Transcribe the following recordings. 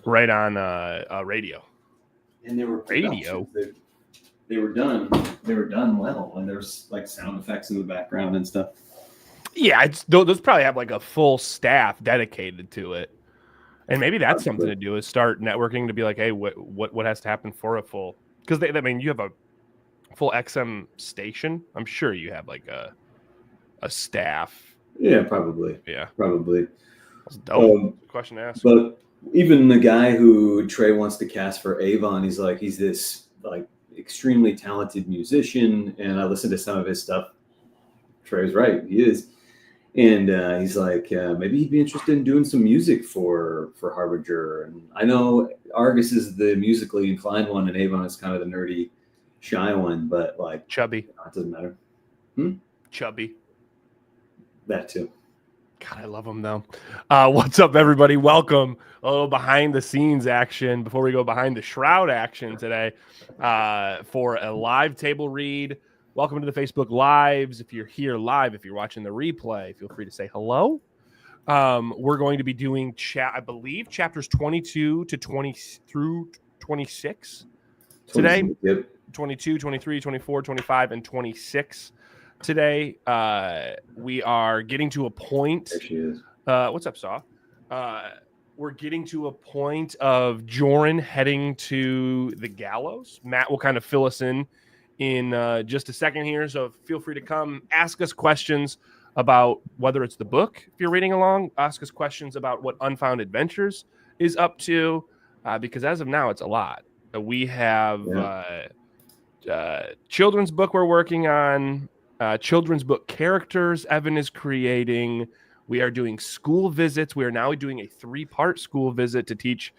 right on radio. And they were radio. They were done well, and there's like sound effects in the background and stuff. Yeah, those probably have like a full staff dedicated to it, and maybe that's something to do is start networking to be like, hey, what has to happen for a full? Because I mean, you have a full XM station. I'm sure you have like a staff. Yeah, probably. Yeah, probably. That's dope. Question to ask. But even the guy who Trey wants to cast for Avon, he's this like extremely talented musician, and I listened to some of his stuff. Trey's right, he is, and he's like, maybe he'd be interested in doing some music for Harbinger. And I know Argus is the musically inclined one, and Avon is kind of the nerdy, shy one, but like chubby. It doesn't matter. Chubby. That too. God, I love them though. What's up, everybody? Welcome. A little behind the scenes action before we go behind the Shroud action today for a live table read. Welcome to the Facebook Lives. If you're here live, if you're watching the replay, feel free to say hello. We're going to be doing I believe chapters 22 to 20 through 26 today. 22, 23, 24, 25, and 26. Today, we are getting to a point. There she is. What's up, Saw? We're getting to a point of Jorunn heading to the gallows. Matt will kind of fill us in just a second here, so feel free to come ask us questions about whether it's the book, if you're reading along, ask us questions about what Unfound Adventures is up to, because as of now, it's a lot. We have children's book we're working on. Children's book characters Evan is creating. We are doing school visits. We are now doing a 3-part school visit to teach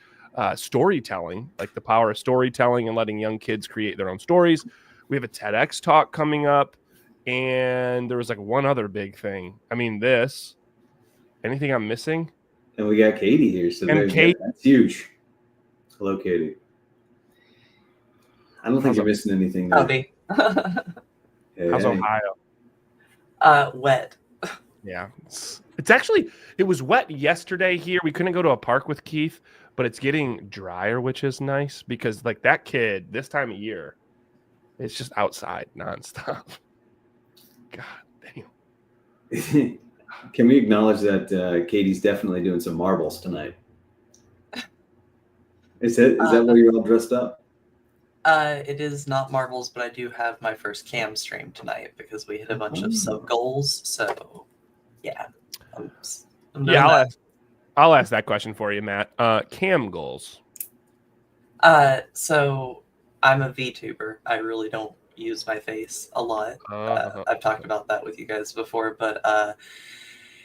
storytelling, like the power of storytelling and letting young kids create their own stories. We have a TEDx talk coming up, and there was like one other big thing. I mean, anything I'm missing? And we got Katie here, so that's huge. Hello, Katie. I don't think you're missing anything. Howdy. Hey, how's Ohio? Wet. Yeah. It was wet yesterday here. We couldn't go to a park with Keith, but it's getting drier, which is nice because like that kid this time of year, it's just outside nonstop. God damn. Can we acknowledge that Katie's definitely doing some marbles tonight? Is that why you're all dressed up? It is not marbles, but I do have my first cam stream tonight because we hit a bunch of sub goals. So, yeah, I'll ask that question for you, Matt. Cam goals. So I'm a VTuber. I really don't use my face a lot. I've talked about that with you guys before, but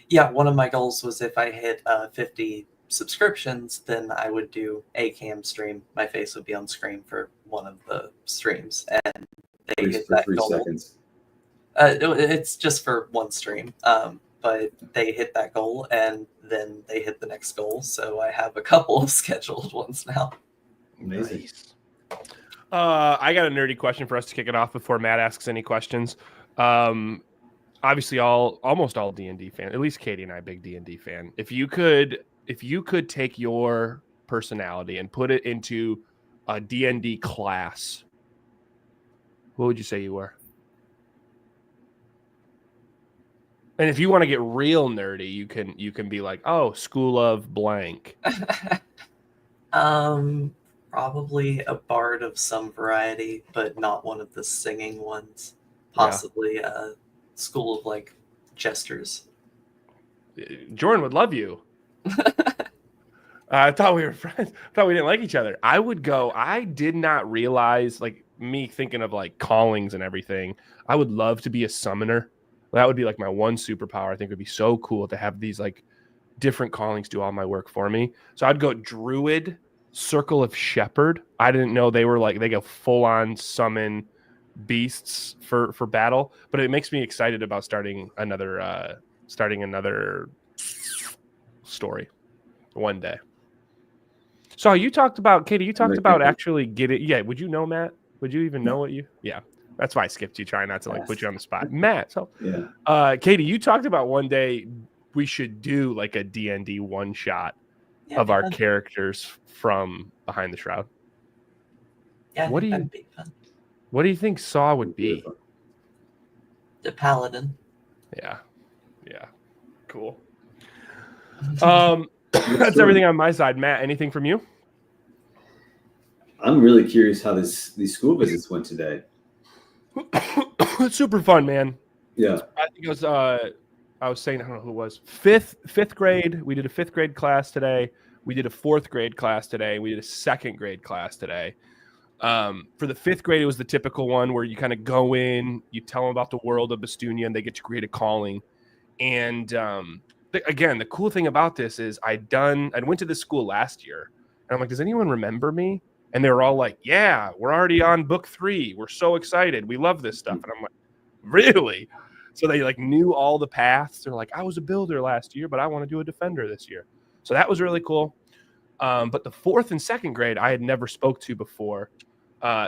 yeah, one of my goals was if I hit 50 subscriptions, then I would do a cam stream. My face would be on screen for one of the streams, and they hit that 3 goal. seconds. It's just for one stream, but they hit that goal, and then they hit the next goal. So I have a couple of scheduled ones now. Amazing. Nice. I got a nerdy question for us to kick it off before Matt asks any questions. Obviously, almost all D&D fan. At least Katie and I, big D&D fan. If you could take your personality and put it into a D&D class, what would you say you were? And if you want to get real nerdy, you can be like, oh, school of blank. Probably a bard of some variety, but not one of the singing ones. Possibly a school of like jesters. Jorunn would love you. I thought we were friends. I thought we didn't like each other. I did not realize, like me thinking of like callings and everything, I would love to be a summoner. That would be like my one superpower. I think it would be so cool to have these like different callings do all my work for me. So I'd go druid, circle of shepherd. I didn't know they go full on summon beasts for battle, but it makes me excited about starting another story one day. So you talked about, Katie, actually getting, would you know, Matt? Would you even know what you, that's why I skipped you, trying not to like put you on the spot. Matt, so Katie, you talked about one day we should do like a D&D one shot. of our characters from Behind the Shroud. Yeah, what do you think Saw would be? The paladin. Yeah, cool. That's everything on my side. Matt, anything from you? I'm really curious how these school visits went today. It's super fun, man. Yeah, I think it was. I was saying, I don't know who it was. Fifth grade. We did a 5th grade class today. We did a 4th grade class today. We did a 2nd grade class today. For the 5th grade, it was the typical one where you kind of go in, you tell them about the world of Bastunia, and they get to create a calling. And again, the cool thing about this is I went to this school last year, and I'm like, does anyone remember me? And they were all like, yeah, we're already on book 3. We're so excited. We love this stuff. And I'm like, really? So they like knew all the paths. They're like, I was a builder last year, but I want to do a defender this year. So that was really cool. But the 4th and 2nd grade, I had never spoke to before.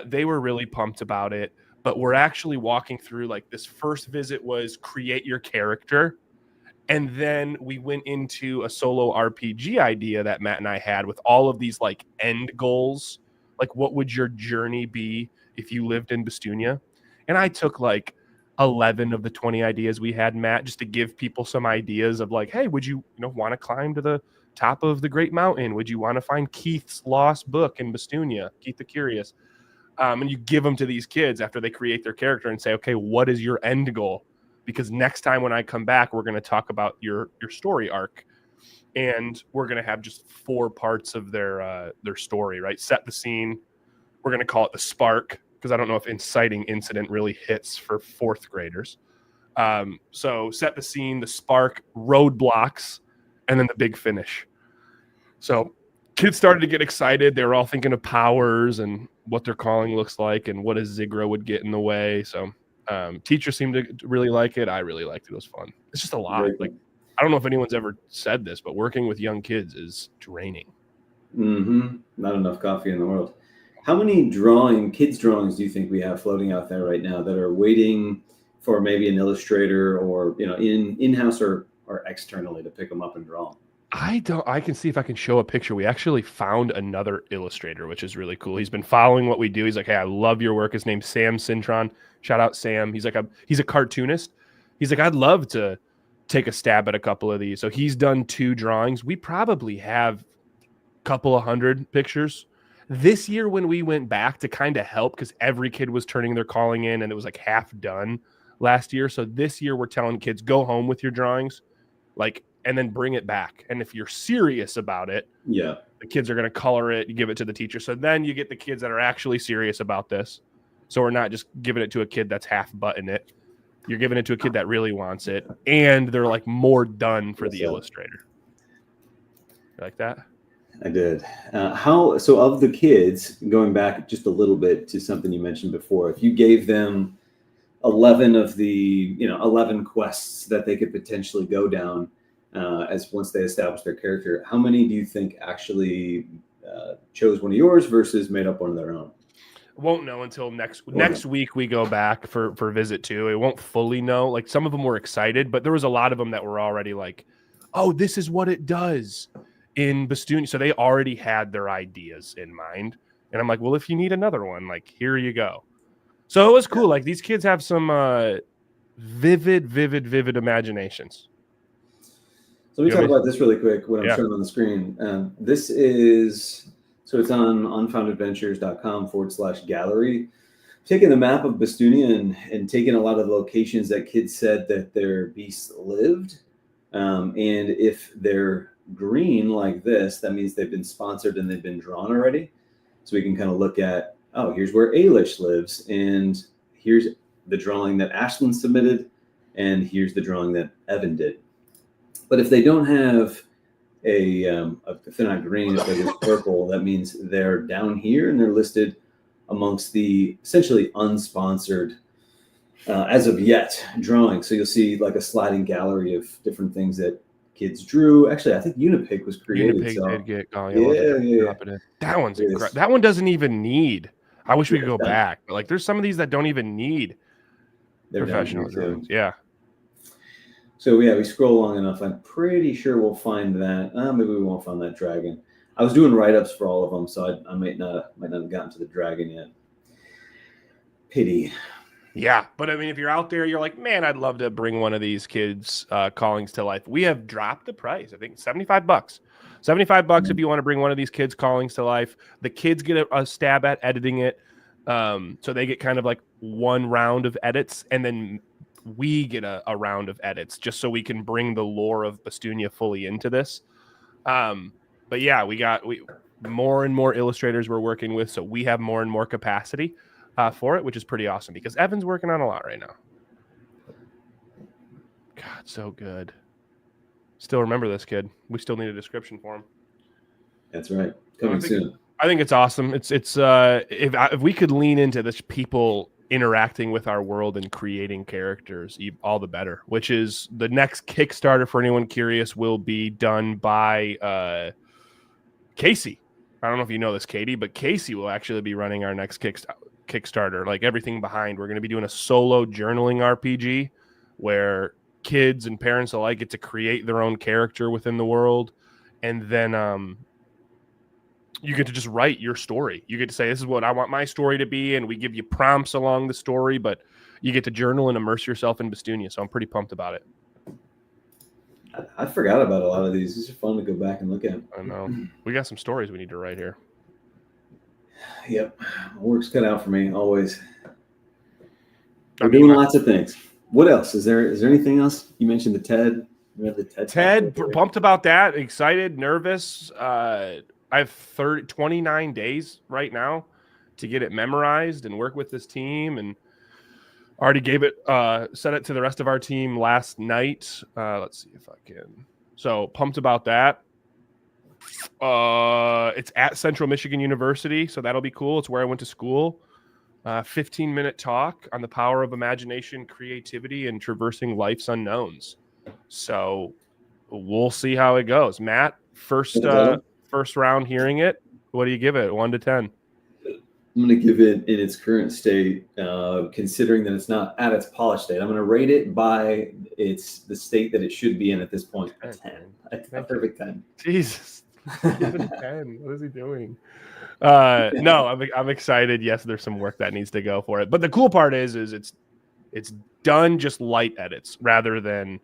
They were really pumped about it. But we're actually walking through, like, this first visit was create your character. And then we went into a solo RPG idea that Matt and I had with all of these like end goals. Like, what would your journey be if you lived in Bastunia? And I took like 11 of the 20 ideas we had, Matt, just to give people some ideas of like, hey, would you want to climb to the top of the Great Mountain? Would you want to find Keith's lost book in Bastunia, Keith the Curious? And you give them to these kids after they create their character and say, okay, what is your end goal? Because next time when I come back, we're going to talk about your story arc. And we're going to have just 4 parts of their story, right? Set the scene. We're going to call it the spark, because I don't know if inciting incident really hits for 4th graders. So set the scene, the spark, roadblocks, and then the big finish. So kids started to get excited. They were all thinking of powers and what their calling looks like and what a Zigra would get in the way. So teachers seemed to really like it. I really liked it. It was fun. It's just a lot. Like, I don't know if anyone's ever said this, but working with young kids is draining. Mm-hmm. Not enough coffee in the world. How many kids drawings do you think we have floating out there right now that are waiting for maybe an illustrator or in-house or externally to pick them up and draw them? I can see if I can show a picture. We actually found another illustrator, which is really cool. He's been following what we do. He's like, hey, I love your work. His name's Sam Cintron. Shout out Sam. He's like he's a cartoonist. He's like, I'd love to take a stab at a couple of these. So he's done 2 drawings. We probably have a couple of 100 pictures. This year when we went back to kind of help, because every kid was turning their calling in and it was like half done last year. So this year we're telling kids, go home with your drawings, and then bring it back. And if you're serious about it, the kids are going to color it, you give it to the teacher. So then you get the kids that are actually serious about this. So we're not just giving it to a kid that's half button it. You're giving it to a kid that really wants it. And they're like more done for the illustrator. You like that? I did. So of the kids, going back just a little bit to something you mentioned before, if you gave them 11 of the 11 quests that they could potentially go down as once they establish their character, how many do you think actually chose one of yours versus made up one of their own? Won't know until next week we go back for visit 2. It won't fully know. Like, some of them were excited, but there was a lot of them that were already like, oh, this is what it does in Bastunia. So they already had their ideas in mind. And I'm like, well, if you need another one, like, here you go. So it was cool. Like, these kids have some vivid imaginations. So let me talk about this really quick when I'm showing on the screen. This is, so it's on unfoundadventures.com/gallery. Taking the map of Bastunia and taking a lot of the locations that kids said that their beasts lived. And if they're green like this, that means they've been sponsored and they've been drawn already. So we can kind of look at, oh, here's where Ailish lives, and here's the drawing that Ashlyn submitted, and here's the drawing that Evan did. But if they don't have if they're not green, if they're just purple, that means they're down here and they're listed amongst the essentially unsponsored as of yet drawings. So you'll see like a sliding gallery of different things that kids drew. Actually, I think Unipig was created. Unipig did get That one's incredible. That one doesn't even need. I wish we could go back, but like, there's some of these that don't even need professional drawings. Yeah. So yeah, we scroll long enough. I'm pretty sure we'll find that. Maybe we won't find that dragon. I was doing write-ups for all of them, so I might not have gotten to the dragon yet. Pity. Yeah, but I mean, if you're out there, you're like, man, I'd love to bring one of these kids' callings to life. We have dropped the price. I think $75. $75 if you want to bring one of these kids' callings to life. The kids get a stab at editing it, so they get kind of like one round of edits, and then we get a round of edits just so we can bring the lore of Bastunia fully into this. But yeah, we more and more illustrators we're working with, so we have more and more capacity for it, which is pretty awesome because Evan's working on a lot right now. God, so good. Still remember this kid. We still need a description for him. That's right. Coming soon. I think it's awesome. It's if we could lean into this, people interacting with our world and creating characters, all the better. Which is the next Kickstarter, for anyone curious, will be done by Casey. I don't know if you know this, Katie, but Casey will actually be running our next Kickstarter. Like everything behind, we're going to be doing a solo journaling RPG where kids and parents alike get to create their own character within the world, and then you get to just write your story. You get to say, this is what I want my story to be, and we give you prompts along the story, but you get to journal and immerse yourself in Bastunia, so I'm pretty pumped about it. I forgot about a lot of these. These are fun to go back and look at. I know. We got some stories we need to write here. Yep. Work's cut out for me, always. We're doing lots of things. What else? Is there anything else? You mentioned the TED. We have the TED, pumped about that. Excited, nervous. I have 29 days right now to get it memorized and work with this team, and already gave it, sent it to the rest of our team last night. Let's see if I can. So pumped about that. It's at Central Michigan University, so that'll be cool. It's where I went to school. 15-minute talk on the power of imagination, creativity, and traversing life's unknowns. So we'll see how it goes. Matt, first round hearing it, what do you give it? 1 to 10? I'm going to give it in its current state, considering that it's not at its polished state. I'm going to rate it by the state that it should be in at this point. 10. A perfect 10. Jesus. Give it a 10. What is he doing? No, I'm excited. Yes, there's some work that needs to go for it. But the cool part is it's done just light edits rather than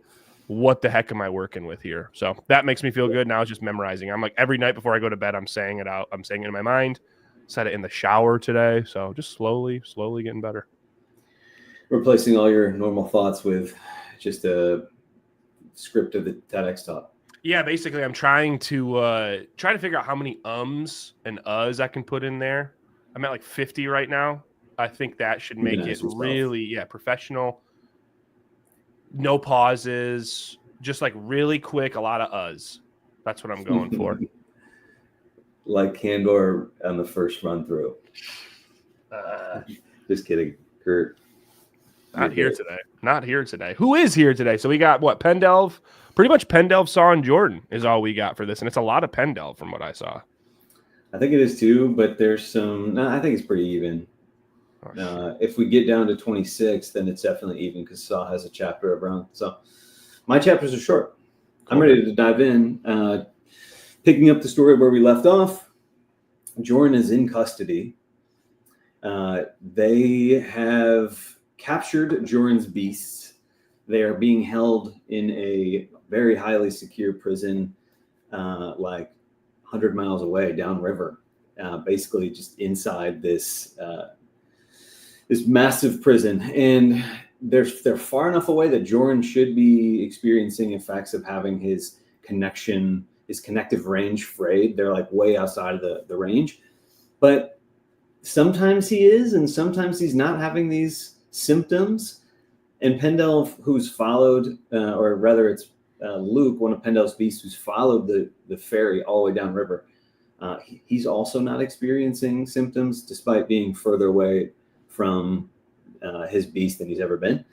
what the heck am I working with here? So that makes me feel good. Now it's just memorizing. I'm like every night before I go to bed, I'm saying it out. I'm saying it in my mind. Said it in the shower today. So just slowly getting better. Replacing all your normal thoughts with just a script of the TEDx talk. Yeah, basically I'm trying to figure out how many ums and uhs I can put in there. I'm at like 50 right now. I think that should make it really, professional. No pauses, just like really quick, a lot of uhs. That's what I'm going for. Like Candor on the first run through. Just kidding, Kurt. Not here today. Who is here today? So we got what? Pendelve. Pretty much Pendelve, Saw, and Jorunn is all we got for this, and it's a lot of Pendelve from what I saw. I think it is too, but there's some. No, I think it's pretty even. If we get down to 26, then it's definitely even because Saw has a chapter of run. So my chapters are short. Cool. I'm ready to dive in. Picking up the story where we left off, Jorunn is in custody. They have captured Jorunn's beasts. They are being held in a very highly secure prison, like 100 miles away downriver, basically just inside this massive prison. And they're far enough away that Jorunn should be experiencing effects of having his connective range frayed. They're like way outside of the range. But sometimes he is, and sometimes he's not having these symptoms. And Pendelve, who's followed, or rather it's Luke, one of Pendelve's beasts, who's followed the ferry all the way downriver, he's also not experiencing symptoms despite being further away from his beast than he's ever been.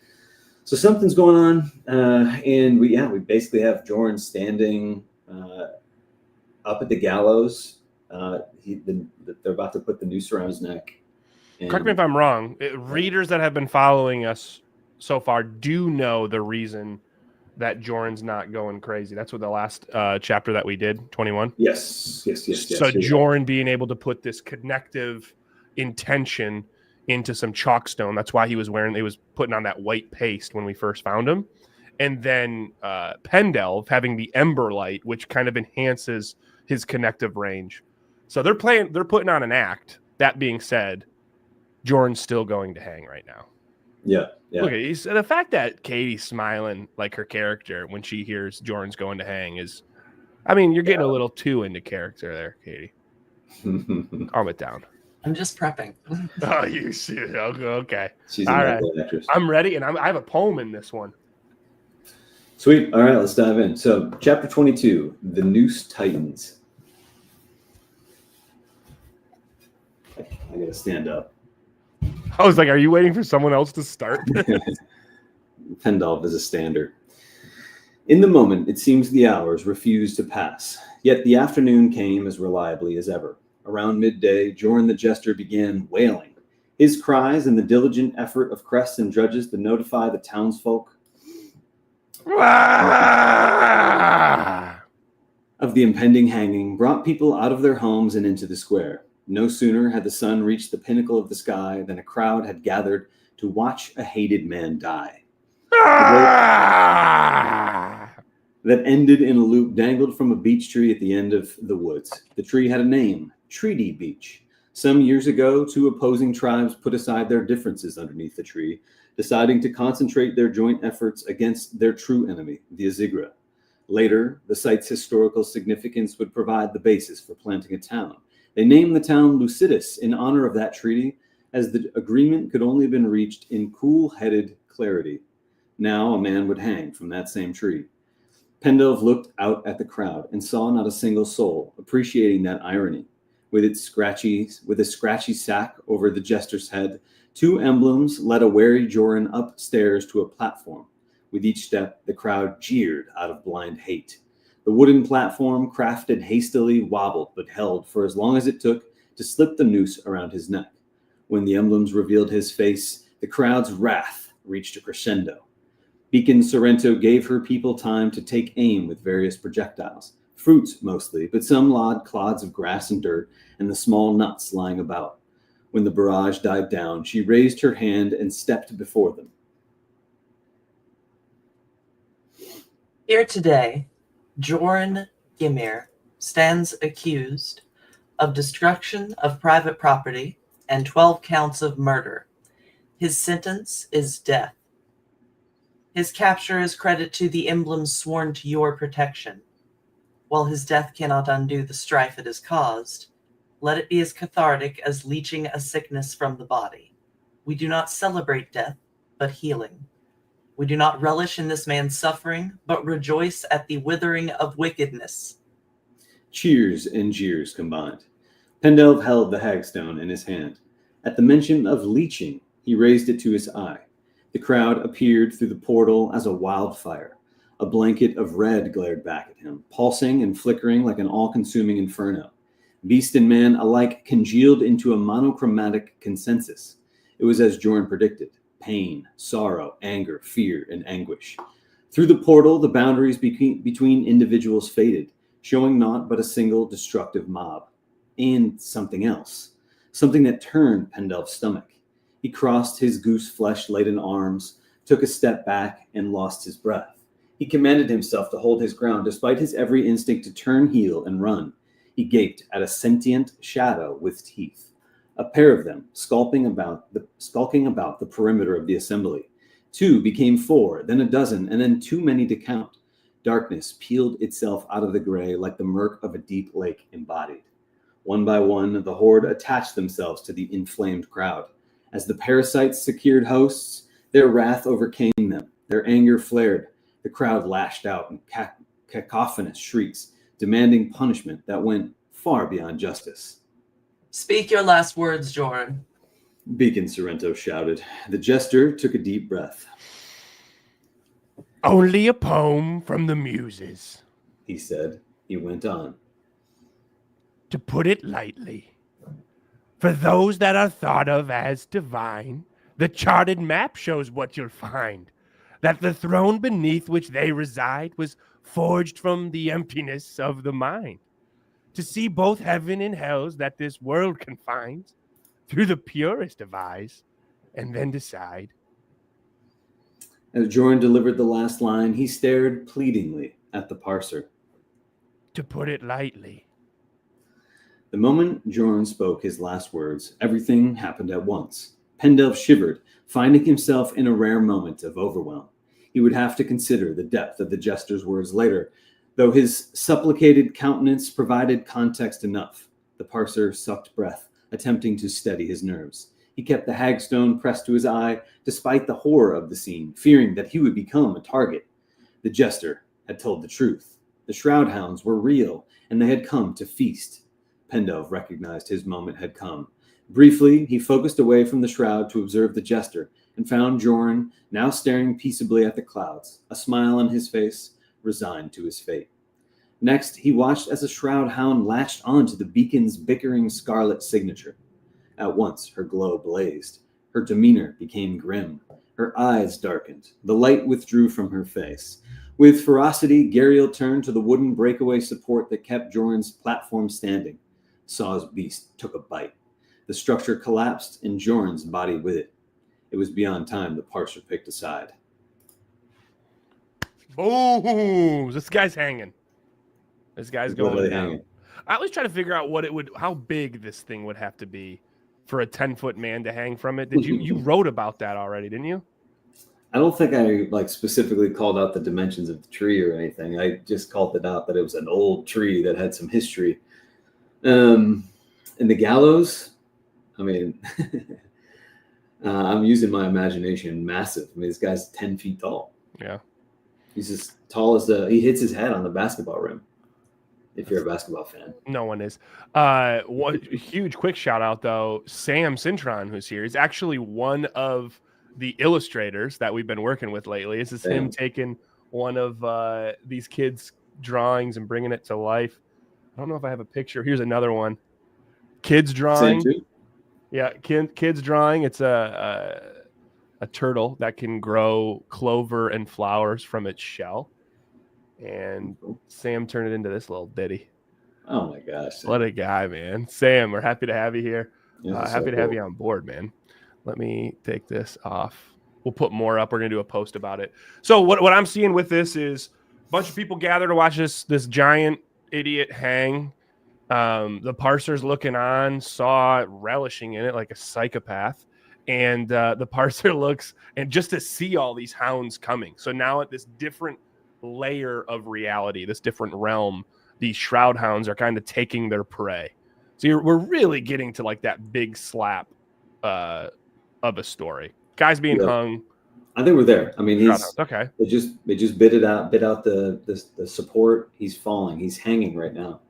So something's going on, and we basically have Jorunn standing up at the gallows. They're about to put the noose around his neck. Correct me if I'm wrong. Readers that have been following us so far do know the reason that Jorun's not going crazy. That's what the last chapter that we did, 21. Yes. So Jorunn being able to put this connective intention into some chalkstone. That's why he was putting on that white paste when we first found him. And then Pendelve having the ember light, which kind of enhances his connective range. So they're putting on an act. That being said, Jorun's still going to hang right now. Yeah. Look, the fact that Katie's smiling like her character when she hears Jorun's going to hang is, I mean, you're getting a little too into character there, Katie. Calm it down. I'm just prepping. Oh, you see? Okay. She's all right. Actress. I'm ready, and I have a poem in this one. Sweet. All right, let's dive in. So, chapter 22, The Noose Tightens. I gotta stand up. I was like, are you waiting for someone else to start? Pendelve is a standard. In the moment, it seems the hours refused to pass, yet the afternoon came as reliably as ever. Around midday, Jorunn the Jester began wailing. His cries and the diligent effort of crests and drudges to notify the townsfolk of the impending hanging brought people out of their homes and into the square. No sooner had the sun reached the pinnacle of the sky than a crowd had gathered to watch a hated man die. That ended in a loop dangled from a beech tree at the end of the woods. The tree had a name, Treaty Beech. Some years ago, two opposing tribes put aside their differences underneath the tree, deciding to concentrate their joint efforts against their true enemy, the Azigra. Later, the site's historical significance would provide the basis for planting a town. They named the town Lucidus in honor of that treaty, as the agreement could only have been reached in cool-headed clarity. Now a man would hang from that same tree. Pendelve looked out at the crowd and saw not a single soul, appreciating that irony. With a scratchy sack over the Jester's head, two emblems led a wary Jorunn upstairs to a platform. With each step, the crowd jeered out of blind hate. The wooden platform, crafted hastily, wobbled, but held for as long as it took to slip the noose around his neck. When the emblems revealed his face, the crowd's wrath reached a crescendo. Beacon Sorrento gave her people time to take aim with various projectiles. Fruits mostly, but some clods of grass and dirt, and the small nuts lying about. When the barrage died down, she raised her hand and stepped before them. Here today, Jorunn Ymir stands accused of destruction of private property and 12 counts of murder. His sentence is death. His capture is credit to the emblems sworn to your protection. While his death cannot undo the strife it has caused, let it be as cathartic as leeching a sickness from the body. We do not celebrate death, but healing. We do not relish in this man's suffering, but rejoice at the withering of wickedness. Cheers and jeers combined. Pendelve held the hagstone in his hand. At the mention of leeching, he raised it to his eye. The crowd appeared through the portal as a wildfire. A blanket of red glared back at him, pulsing and flickering like an all-consuming inferno. Beast and man alike congealed into a monochromatic consensus. It was as Jorunn predicted. Pain, sorrow, anger, fear, and anguish. Through the portal, the boundaries between individuals faded, showing naught but a single destructive mob. And something else. Something that turned Pendelve's stomach. He crossed his goose-flesh-laden arms, took a step back, and lost his breath. He commanded himself to hold his ground despite his every instinct to turn heel and run. He gaped at a sentient shadow with teeth. A pair of them skulking about the perimeter of the assembly. Two became four, then a dozen, and then too many to count. Darkness peeled itself out of the gray like the murk of a deep lake embodied. One by one, the horde attached themselves to the inflamed crowd. As the parasites secured hosts, their wrath overcame them. Their anger flared. The crowd lashed out in cacophonous shrieks, demanding punishment that went far beyond justice. Speak your last words, Jorunn. Beacon Sorrento shouted. The Jester took a deep breath. Only a poem from the muses, he said. He went on. To put it lightly, for those that are thought of as divine, the charted map shows what you'll find. that the throne beneath which they reside was forged from the emptiness of the mind, to see both heaven and hells that this world confines through the purest of eyes, and then decide. As Jorunn delivered the last line, he stared pleadingly at the parser. To put it lightly. The moment Jorunn spoke his last words, everything happened at once. Pendelve shivered, finding himself in a rare moment of overwhelm. He would have to consider the depth of the Jester's words later, though his supplicated countenance provided context enough. The parser sucked breath, attempting to steady his nerves. He kept the hagstone pressed to his eye, despite the horror of the scene, fearing that he would become a target. The Jester had told the truth. The Shroud hounds were real, and they had come to feast. Pendelve recognized his moment had come. Briefly, he focused away from the Shroud to observe the Jester, and found Jorunn now staring peaceably at the clouds, a smile on his face, resigned to his fate. Next, he watched as a Shroud hound latched onto the beacon's bickering scarlet signature. At once, her glow blazed. Her demeanor became grim. Her eyes darkened. The light withdrew from her face. With ferocity, Gariel turned to the wooden breakaway support that kept Jorunn's platform standing. Saw's beast took a bite. The structure collapsed, and Jorunn's body with it. It was beyond time the parser picked a side. Boom! This guy's hanging. This guy's going down. Hanging. I always try to figure out how big this thing would have to be for a 10-foot man to hang from it. Did you wrote about that already, didn't you? I don't think I specifically called out the dimensions of the tree or anything. I just called it out that it was an old tree that had some history. And the gallows, I mean, I'm using my imagination. Massive. I mean, this guy's 10 feet tall. Yeah. He's as tall as he hits his head on the basketball rim. If you're a basketball fan. No one is. One huge quick shout out though, Sam Cintron, who's here, is actually one of the illustrators that we've been working with lately. This is him taking one of these kids' drawings and bringing it to life. I don't know if I have a picture. Here's another one. Kids drawing. Yeah, kids drawing. It's a turtle that can grow clover and flowers from its shell. And Sam turned it into this little ditty. Oh my gosh. What a guy, man. Sam, we're happy to have you here. Happy to have you on board, man. Let me take this off. We'll put more up. We're going to do a post about it. So what I'm seeing with this is a bunch of people gather to watch this giant idiot hang. The parser's looking on, Saw relishing in it like a psychopath. And the parser looks, and just to see all these hounds coming. So now at this different layer of reality, this different realm, these Shroud hounds are kind of taking their prey. So we're really getting to like that big slap of a story. Guys being hung. I think we're there. I mean, okay. They just bit out the support. He's falling. He's hanging right now.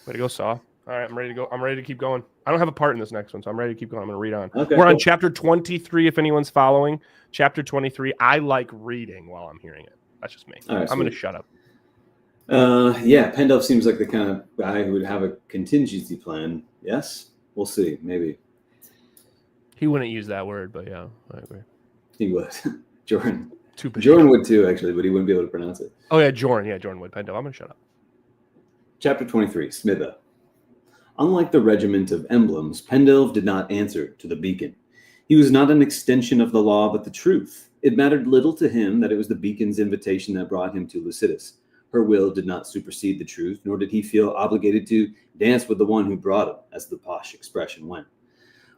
Way to go, Saw. All right, I'm ready to go. I'm ready to keep going. I don't have a part in this next one, so I'm ready to keep going. I'm going to read on. Okay, we're on chapter 23, if anyone's following. Chapter 23. I like reading while I'm hearing it. That's just me. Right, I'm going to shut up. Yeah, Pendelve seems like the kind of guy who would have a contingency plan. Yes? We'll see. Maybe. He wouldn't use that word, but yeah, I agree. He would. Jorunn. Too big. Jorunn would too, actually, but he wouldn't be able to pronounce it. Oh, yeah, Jorunn. Yeah, Jorunn would. Pendelve. I'm going to shut up. Chapter 23, Smitha. Unlike the regiment of emblems, Pendelve did not answer to the beacon. He was not an extension of the law, but the truth. It mattered little to him that it was the beacon's invitation that brought him to Lycidas. Her will did not supersede the truth, nor did he feel obligated to dance with the one who brought him, as the posh expression went.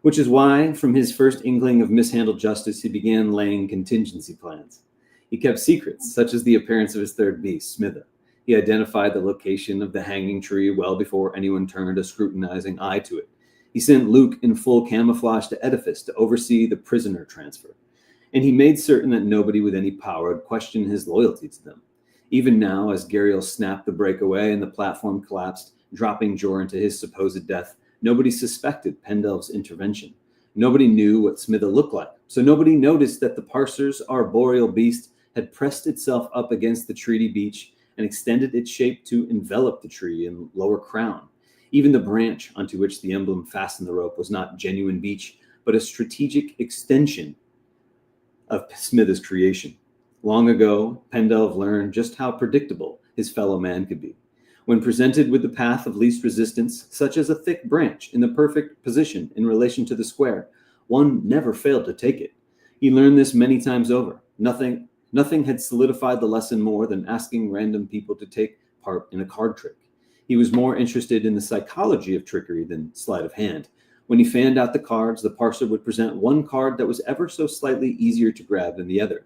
Which is why, from his first inkling of mishandled justice, he began laying contingency plans. He kept secrets, such as the appearance of his third beast, Smitha. He identified the location of the hanging tree well before anyone turned a scrutinizing eye to it. He sent Luke in full camouflage to Edifice to oversee the prisoner transfer. And he made certain that nobody with any power would question his loyalty to them. Even now, as Gariel snapped the breakaway and the platform collapsed, dropping Jorunn to his supposed death, nobody suspected Pendelve's intervention. Nobody knew what Smitha looked like, so nobody noticed that the parser's arboreal beast had pressed itself up against the treaty beach and extended its shape to envelop the tree and lower crown. Even the branch onto which the emblem fastened the rope was not genuine beech, but a strategic extension of Smitha's creation. Long ago, Pendelve learned just how predictable his fellow man could be. When presented with the path of least resistance, such as a thick branch in the perfect position in relation to the square, one never failed to take it. He learned this many times over. Nothing had solidified the lesson more than asking random people to take part in a card trick. He was more interested in the psychology of trickery than sleight of hand. When he fanned out the cards, the parser would present one card that was ever so slightly easier to grab than the other.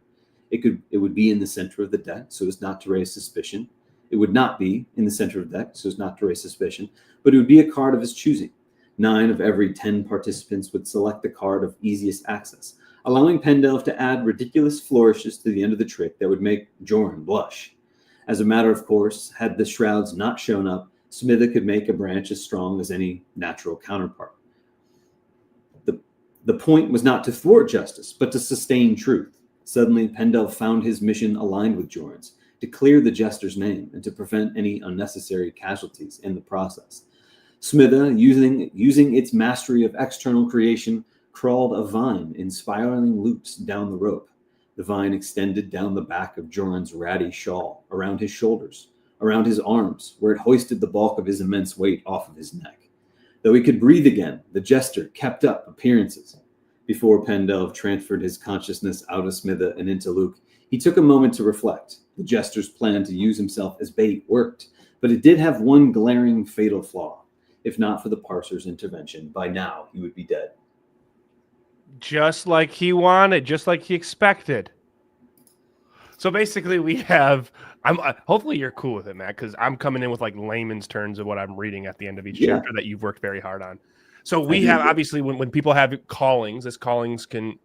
It would be in the center of the deck so as not to raise suspicion. It would not be in the center of the deck so as not to raise suspicion, but it would be a card of his choosing. 9 of every 10 participants would select the card of easiest access, allowing Pendelve to add ridiculous flourishes to the end of the trick that would make Jorunn blush. As a matter of course, had the shrouds not shown up, Smitha could make a branch as strong as any natural counterpart. The point was not to thwart justice, but to sustain truth. Suddenly, Pendelve found his mission aligned with Jorunn's, to clear the Jester's name and to prevent any unnecessary casualties in the process. Smitha, using its mastery of external creation, crawled a vine in spiraling loops down the rope. The vine extended down the back of Jorunn's ratty shawl, around his shoulders, around his arms, where it hoisted the bulk of his immense weight off of his neck. Though he could breathe again, the Jester kept up appearances. Before Pendelve transferred his consciousness out of Smitha and into Luke, he took a moment to reflect. The Jester's plan to use himself as bait worked, but it did have one glaring fatal flaw. If not for the parser's intervention, by now he would be dead. Just like he wanted, just like he expected. So basically we have, hopefully you're cool with it, Matt, because I'm coming in with like layman's terms of what I'm reading at the end of each chapter that you've worked very hard on. So we have, obviously, when people have callings, this callings can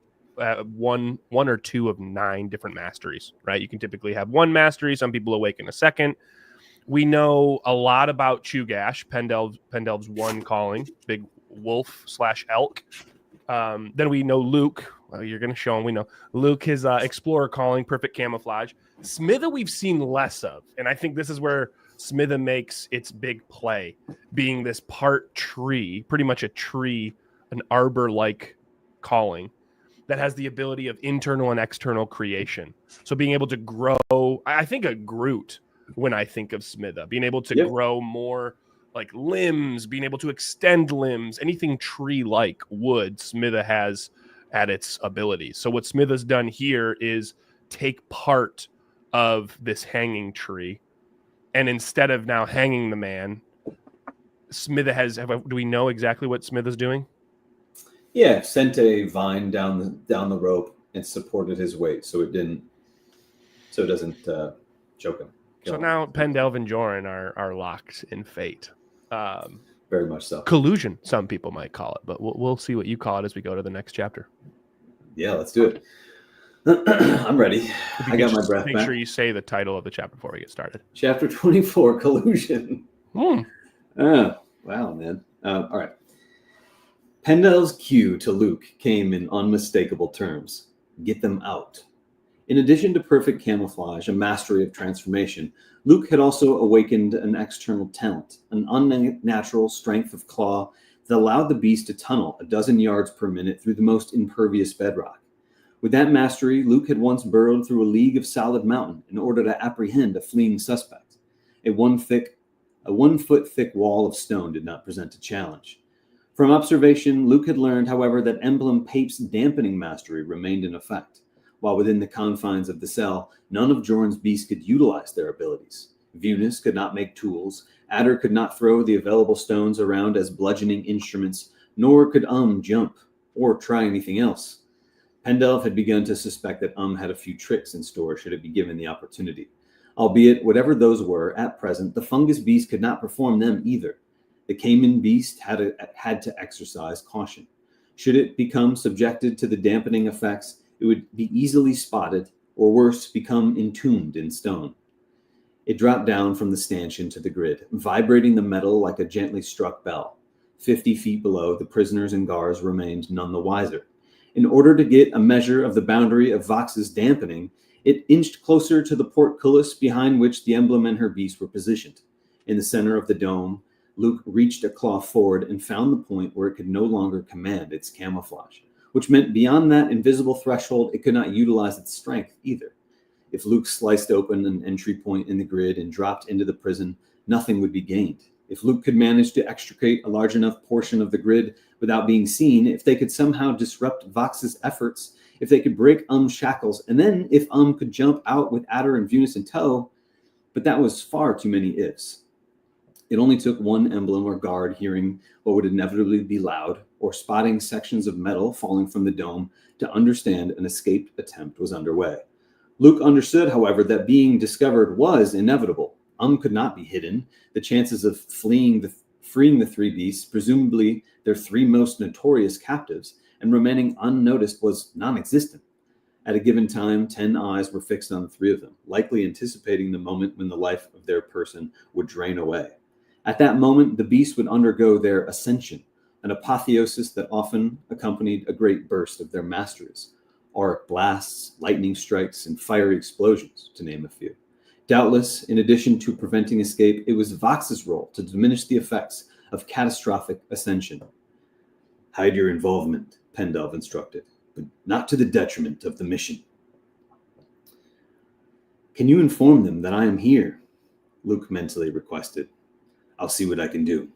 one or two of 9 different masteries, right? You can typically have 1 mastery. Some people awaken a second. We know a lot about Chugash, Pendelve's 1 calling, big wolf/elk. Then we know Luke. Well, you're going to show him. We know Luke, his explorer calling, perfect camouflage. Smitha we've seen less of, and I think this is where Smitha makes its big play, being this part tree, pretty much a tree, an arbor-like calling that has the ability of internal and external creation. So being able to grow, I think a Groot when I think of Smitha, being able to grow more like limbs, being able to extend limbs, anything tree-like wood, Smitha has at its abilities. So what Smitha's done here is take part of this hanging tree, and instead of now hanging the man, Smitha has. Do we know exactly what Smitha's doing? Yeah, sent a vine down the rope and supported his weight, so it doesn't choke him. So now Pendelve and Jorunn are locked in fate. Very much so. Collusion, some people might call it, but we'll see what you call it as we go to the next chapter. Yeah, let's do it. I'm ready. I got my breath back. Make sure you say the title of the chapter before we get started. Chapter 24, Collusion. Oh, wow, man. All right. Pendelve's cue to Luke came in unmistakable terms. Get them out. In addition to perfect camouflage, a mastery of transformation, Luke had also awakened an external talent, an unnatural strength of claw that allowed the beast to tunnel 12 yards per minute through the most impervious bedrock. With that mastery, Luke had once burrowed through a league of solid mountain in order to apprehend a fleeing suspect. A 1 foot thick wall of stone did not present a challenge. From observation, Luke had learned, however, that Emblem Pape's dampening mastery remained in effect. While within the confines of the cell, none of Jorunn's beasts could utilize their abilities. Venus could not make tools, Adder could not throw the available stones around as bludgeoning instruments, nor could jump or try anything else. Pendelve had begun to suspect that had a few tricks in store should it be given the opportunity. Albeit, whatever those were, at present, the fungus beast could not perform them either. The caiman beast had to exercise caution. Should it become subjected to the dampening effects, it would be easily spotted, or worse, become entombed in stone. It dropped down from the stanchion to the grid, vibrating the metal like a gently struck bell. 50 feet below, the prisoners and guards remained none the wiser. In order to get a measure of the boundary of Vox's dampening, it inched closer to the portcullis behind which the emblem and her beast were positioned. In the center of the dome, Luke reached a claw forward and found the point where it could no longer command its camouflage, which meant beyond that invisible threshold, it could not utilize its strength either. If Luke sliced open an entry point in the grid and dropped into the prison, nothing would be gained. If Luke could manage to extricate a large enough portion of the grid without being seen, if they could somehow disrupt Vox's efforts, if they could break shackles, and then if could jump out with Adder and Venus in tow, but that was far too many ifs. It only took one emblem or guard hearing what would inevitably be loud, or spotting sections of metal falling from the dome, to understand an escape attempt was underway. Luke understood, however, that being discovered was inevitable. Could not be hidden. The chances of freeing the three beasts, presumably their three most notorious captives, and remaining unnoticed was non-existent. At a given time, 10 eyes were fixed on the three of them, likely anticipating the moment when the life of their person would drain away. At that moment, the beasts would undergo their ascension, an apotheosis that often accompanied a great burst of their masteries, auric blasts, lightning strikes, and fiery explosions, to name a few. Doubtless, in addition to preventing escape, it was Vox's role to diminish the effects of catastrophic ascension. Hide your involvement, Pendelve instructed, but not to the detriment of the mission. Can you inform them that I am here? Luke mentally requested. I'll see what I can do.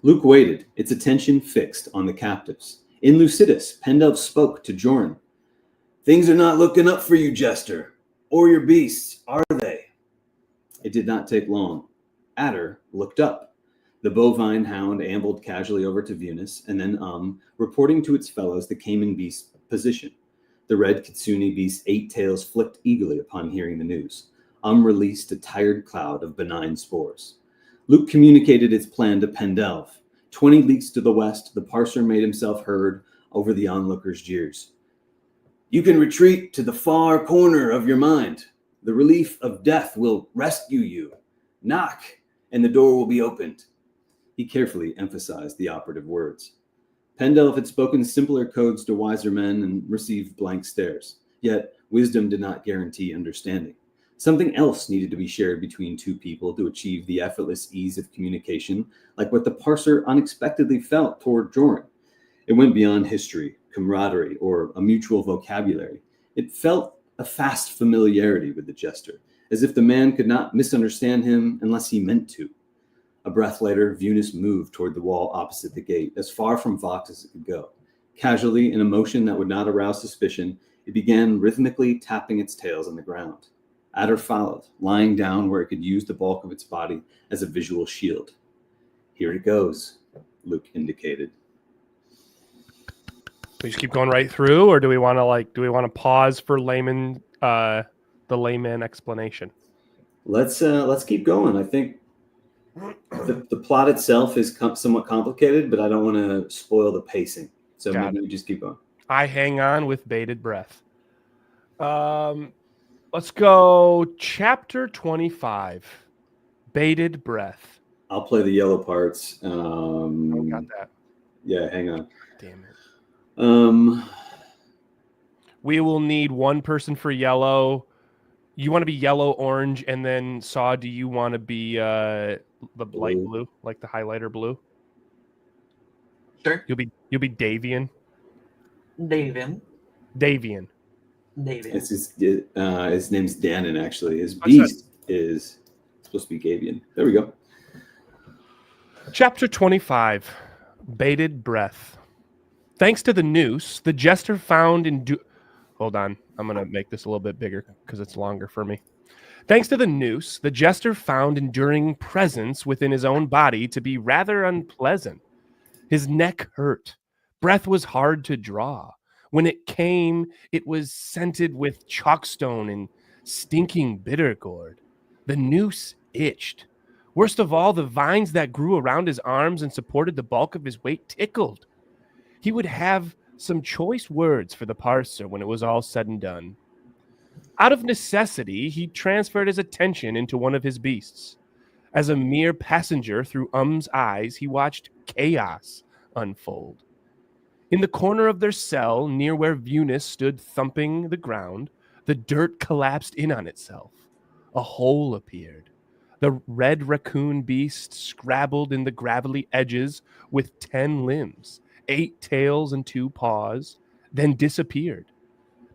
Luke waited, its attention fixed on the captives. In Lucidus, Pendelve spoke to Jorunn. Things are not looking up for you, Jester, or your beasts, are they? It did not take long. Adder looked up. The bovine hound ambled casually over to Venus, and then reporting to its fellows the Cayman beast's position. The red kitsune beast's 8 tails flicked eagerly upon hearing the news. Released a tired cloud of benign spores. Luke communicated its plan to Pendelve. 20 leagues to the west, the parser made himself heard over the onlookers' jeers. You can retreat to the far corner of your mind. The relief of death will rescue you. Knock, and the door will be opened. He carefully emphasized the operative words. Pendelve had spoken simpler codes to wiser men and received blank stares. Yet, wisdom did not guarantee understanding. Something else needed to be shared between two people to achieve the effortless ease of communication, like what the parser unexpectedly felt toward Jorunn. It went beyond history, camaraderie, or a mutual vocabulary. It felt a fast familiarity with the Jester, as if the man could not misunderstand him unless he meant to. A breath later, Venus moved toward the wall opposite the gate, as far from Vox as it could go. Casually, in a motion that would not arouse suspicion, it began rhythmically tapping its tails on the ground. Adder followed, lying down where it could use the bulk of its body as a visual shield. Here it goes, Luke indicated. We just keep going right through, or do we want to pause for the layman explanation? Let's keep going. I think the plot itself is somewhat complicated, but I don't want to spoil the pacing. So maybe we just keep going. I hang on with bated breath. Let's go chapter 25, bated breath. I'll play the yellow parts. Got that. Yeah, hang on. Damn it. We will need one person for yellow. You want to be yellow, orange, and then Saw, do you want to be the light blue, like the highlighter blue? Sure. You'll be Davian. Davian. It's his name's Danon, actually. His beast is supposed to be Gavian. There we go. Chapter 25, bated breath. Thanks to the noose, the Jester found Hold on. I'm going to make this a little bit bigger because it's longer for me. Thanks to the noose, the Jester found enduring presence within his own body to be rather unpleasant. His neck hurt. Breath was hard to draw. When it came, it was scented with chalkstone and stinking bitter gourd. The noose itched. Worst of all, the vines that grew around his arms and supported the bulk of his weight tickled. He would have some choice words for the parser when it was all said and done. Out of necessity, he transferred his attention into one of his beasts. As a mere passenger through eyes, he watched chaos unfold. In the corner of their cell, near where Venus stood thumping the ground, the dirt collapsed in on itself. A hole appeared. The red raccoon beast scrabbled in the gravelly edges with 10 limbs, 8 tails and 2 paws, then disappeared.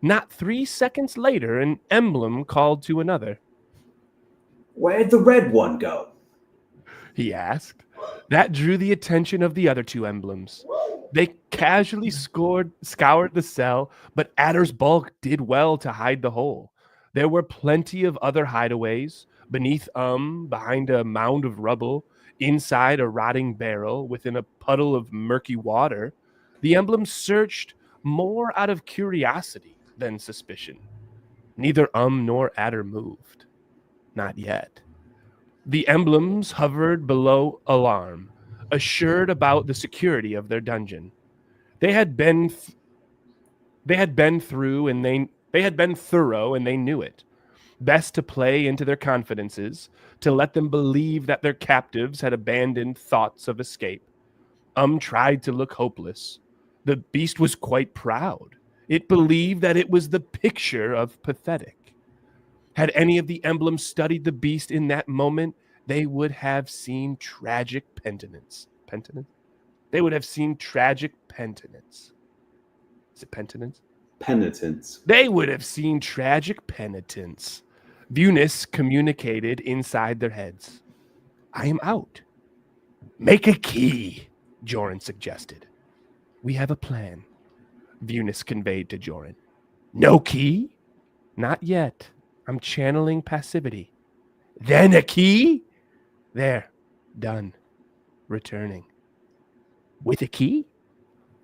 Not 3 seconds later, an emblem called to another. "Where'd the red one go?" he asked. That drew the attention of the other 2 emblems. They casually scoured the cell, but Adder's bulk did well to hide the hole. There were plenty of other hideaways, beneath behind a mound of rubble, inside a rotting barrel, within a puddle of murky water. The emblems searched more out of curiosity than suspicion. Neither nor Adder moved. Not yet. The emblems hovered below alarm, assured about the security of their dungeon. They had been thorough and they knew it. Best to play into their confidences, to let them believe that their captives had abandoned thoughts of escape. Tried to look hopeless. The beast was quite proud. It believed that it was the picture of pathetic. Had any of the emblems studied the beast in that moment, they would have seen tragic penitence. Penitence? They would have seen tragic penitence. Is it penitence? Penitence. They would have seen tragic penitence. Venus communicated inside their heads. I am out. Make a key, Jorunn suggested. We have a plan, Venus conveyed to Jorunn. No key? Not yet. I'm channeling passivity. Then a key? There. Done. Returning. With a key?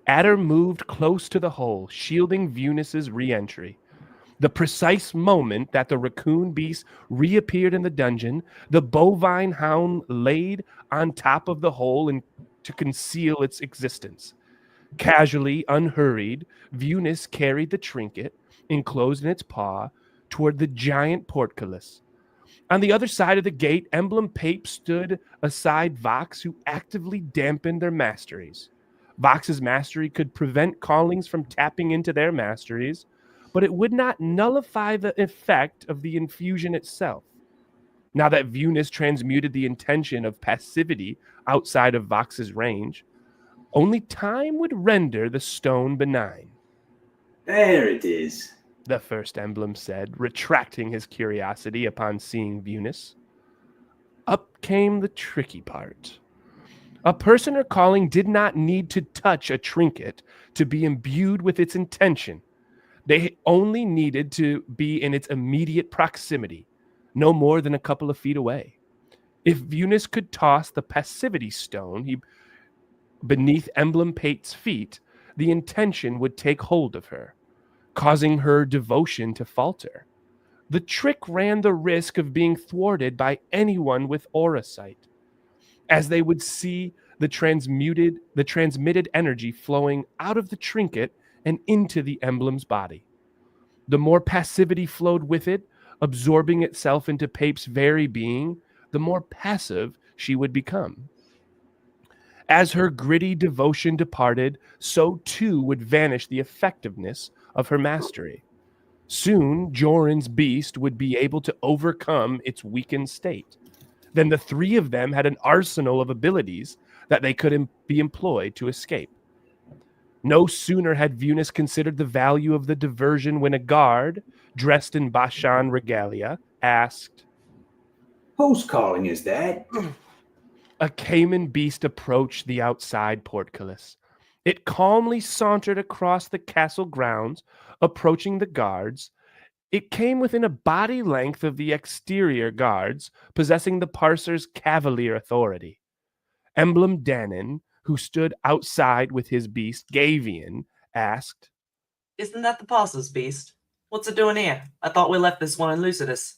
Adder moved close to the hole, shielding Venus's re-entry. The precise moment that the raccoon beast reappeared in the dungeon, the bovine hound laid on top of the hole to conceal its existence. Casually, unhurried, Venus carried the trinket, enclosed in its paw, toward the giant portcullis. On the other side of the gate, Emblem Pape stood aside Vox, who actively dampened their masteries. Vox's mastery could prevent callings from tapping into their masteries, but it would not nullify the effect of the infusion itself. Now that Venus transmuted the intention of passivity outside of Vox's range, only time would render the stone benign. There it is, the first emblem said, retracting his curiosity upon seeing Venus. Up came the tricky part. A person or calling did not need to touch a trinket to be imbued with its intention. They only needed to be in its immediate proximity, no more than a couple of feet away. If Venus could toss the passivity stone beneath Emblem Pate's feet, the intention would take hold of her, causing her devotion to falter. The trick ran the risk of being thwarted by anyone with aura sight, as they would see the transmitted energy flowing out of the trinket and into the emblem's body. The more passivity flowed with it, absorbing itself into Pape's very being, the more passive she would become. As her gritty devotion departed, so too would vanish the effectiveness of her mastery. Soon, Jorunn's beast would be able to overcome its weakened state. Then the 3 of them had an arsenal of abilities that they could be employed to escape. No sooner had Venus considered the value of the diversion when a guard, dressed in Bashan regalia, asked, "Whose calling is that?" A caiman beast approached the outside portcullis. It calmly sauntered across the castle grounds, approaching the guards. It came within a body length of the exterior guards, possessing the parser's cavalier authority. Emblem Danon, who stood outside with his beast, Gavian, asked, Isn't that the parser's beast? What's it doing here? I thought we left this one in Lucidus.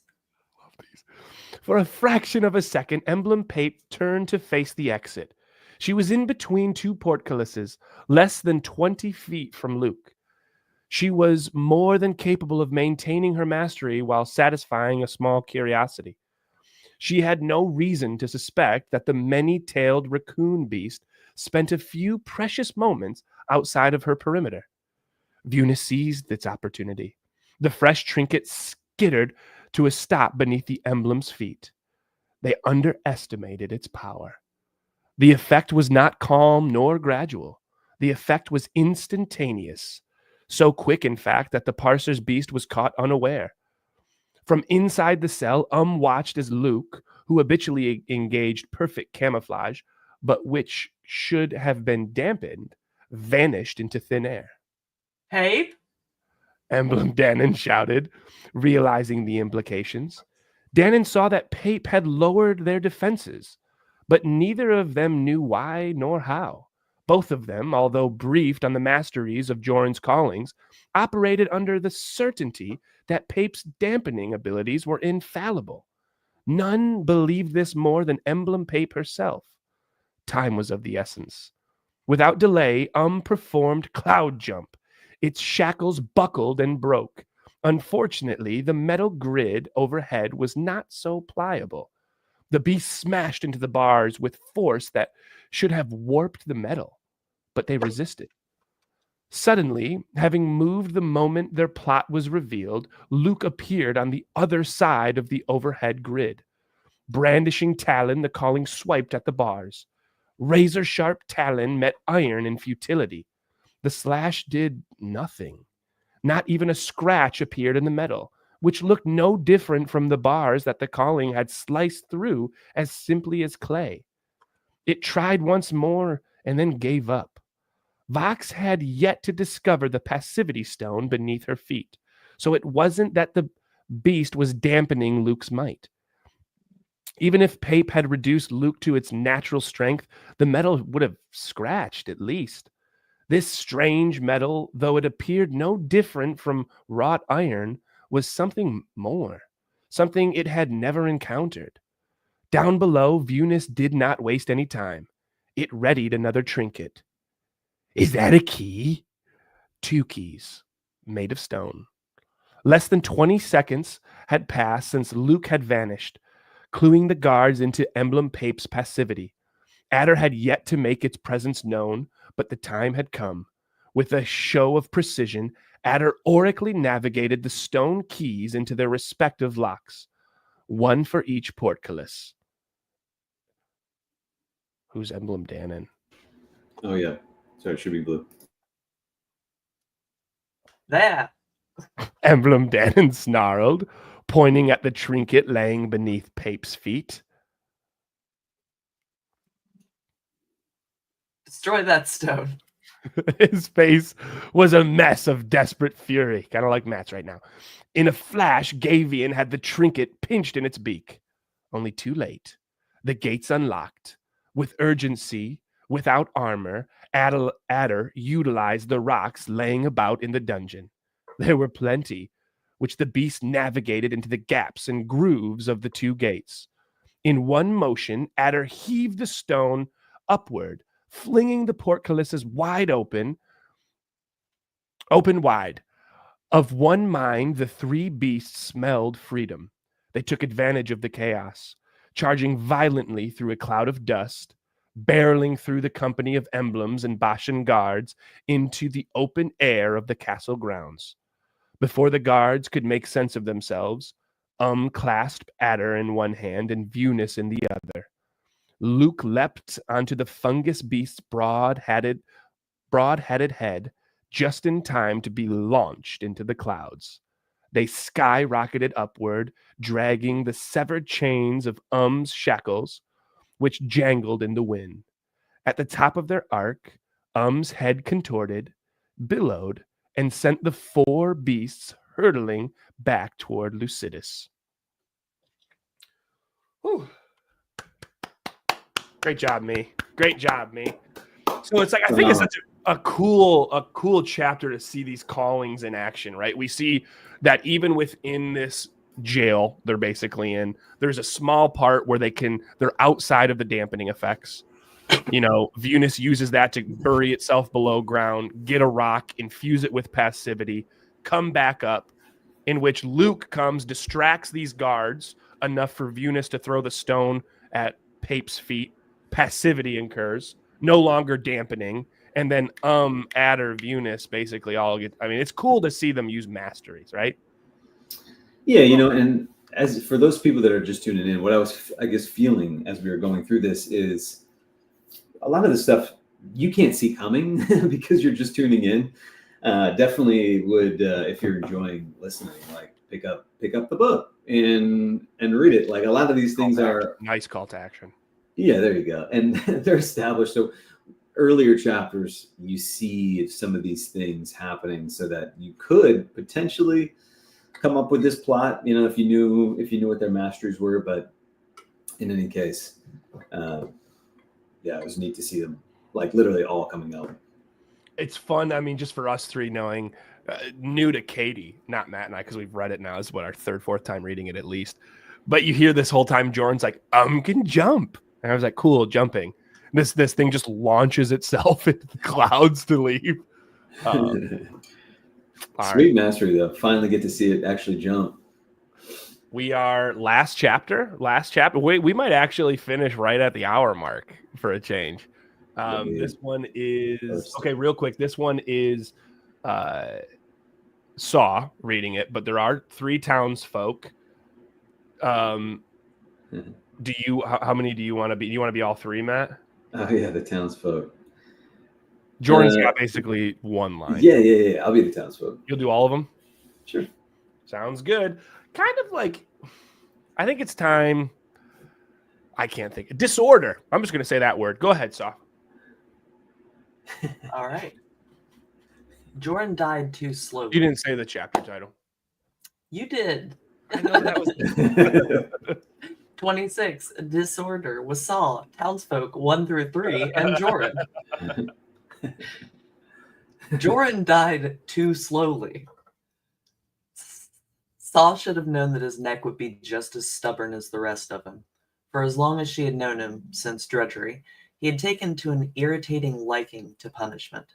For a fraction of a second, Emblem Pape turned to face the exit. She was in between 2 portcullises, less than 20 feet from Luke. She was more than capable of maintaining her mastery while satisfying a small curiosity. She had no reason to suspect that the many-tailed raccoon beast spent a few precious moments outside of her perimeter. Venus seized its opportunity. The fresh trinket skittered to a stop beneath the emblem's feet. They underestimated its power. The effect was not calm nor gradual. The effect was instantaneous. So quick, in fact, that the parser's beast was caught unaware. From inside the cell, watched as Luke, who habitually engaged perfect camouflage, but which should have been dampened, vanished into thin air. Hey? Emblem Dannon shouted, realizing the implications. Dannon saw that Pape had lowered their defenses, but neither of them knew why nor how. Both of them, although briefed on the masteries of Jorunn's callings, operated under the certainty that Pape's dampening abilities were infallible. None believed this more than Emblem Pape herself. Time was of the essence. Without delay, performed Cloud Jump. Its shackles buckled and broke. Unfortunately, the metal grid overhead was not so pliable. The beast smashed into the bars with force that should have warped the metal, but they resisted. Suddenly, having moved the moment their plot was revealed, Luke appeared on the other side of the overhead grid. Brandishing talon, the calling swiped at the bars. Razor-sharp talon met iron in futility. The slash did nothing. Not even a scratch appeared in the metal, which looked no different from the bars that the calling had sliced through as simply as clay. It tried once more and then gave up. Vox had yet to discover the passivity stone beneath her feet, so it wasn't that the beast was dampening Luke's might. Even if Pape had reduced Luke to its natural strength, the metal would have scratched at least. This strange metal, though it appeared no different from wrought iron, was something more, something it had never encountered. Down below, Venus did not waste any time. It readied another trinket. Is that a key? 2 keys, made of stone. Less than 20 seconds had passed since Luke had vanished, cluing the guards into Emblem Pape's passivity. Adder had yet to make its presence known, but the time had come. With a show of precision, Adder oracally navigated the stone keys into their respective locks, one for each portcullis. Who's Emblem Dannon? Oh, yeah. Sorry, it should be blue. That. Emblem Dannon snarled, pointing at the trinket laying beneath Pape's feet. Destroy that stone. His face was a mess of desperate fury, kind of like Matt's right now. In a flash, Gavian had the trinket pinched in its beak. Only too late. The gates unlocked. With urgency, without armor, Adder utilized the rocks laying about in the dungeon. There were plenty, which the beast navigated into the gaps and grooves of the 2 gates. In one motion, Adder heaved the stone upward, flinging the portcullises open wide. Of one mind, the 3 beasts smelled freedom. They took advantage of the chaos, charging violently through a cloud of dust, barreling through the company of emblems and Bashan guards into the open air of the castle grounds. Before the guards could make sense of themselves, clasped Adder in one hand and Venus in the other. Luke leapt onto the fungus beast's broad-headed head just in time to be launched into the clouds. They skyrocketed upward, dragging the severed chains of shackles, which jangled in the wind. At the top of their arc, head contorted, billowed, and sent the 4 beasts hurtling back toward Lucidus. Whew. Great job, me. Great job, me. So it's like, I think it's such a cool chapter to see these callings in action, right? We see that even within this jail they're basically in, there's a small part where they're outside of the dampening effects. You know, Venus uses that to bury itself below ground, get a rock, infuse it with passivity, come back up, in which Luke comes, distracts these guards enough for Venus to throw the stone at Pape's feet. Passivity incurs, no longer dampening, and then Adder, Venus basically all get. I mean, it's cool to see them use masteries, right? Yeah, you know, and as for those people that are just tuning in, what I was, I guess, feeling as we were going through this is a lot of the stuff you can't see coming because you're just tuning in. Definitely would, if you're enjoying listening, like pick up the book and read it. Like a lot of these things are nice call to action. Yeah, there you go. And they're established. So earlier chapters, you see some of these things happening so that you could potentially come up with this plot, if you knew what their masteries were. But in any case, it was neat to see them like literally all coming out. It's fun. I mean, just for us three knowing, new to Katie, not Matt and I, because we've read it now. It's our third, fourth time reading it at least. But you hear this whole time, Jorun's like, can jump. And I was like, cool, jumping. This thing just launches itself into the clouds to leave. Sweet mastery, though. Finally get to see it actually jump. We are last chapter. We might actually finish right at the hour mark for a change. This one is okay. Real quick, this one is Saw reading it, but there are 3 townsfolk. How many do you want to be? Do you want to be all 3, Matt? Oh yeah, the townsfolk. Jordan's got basically one line. Yeah. I'll be the townsfolk. You'll do all of them? Sure. Sounds good. Kind of like, I think it's time. I can't think. Disorder. I'm just going to say that word. Go ahead, Saw. All right. Jorunn died too slowly. You didn't say the chapter title. You did. I know that was 26. Disorder was Saw, townsfolk 1 through 3, and Jorunn. Jorunn died too slowly. Saw should have known that his neck would be just as stubborn as the rest of him. For as long as she had known him, since drudgery, he had taken to an irritating liking to punishment.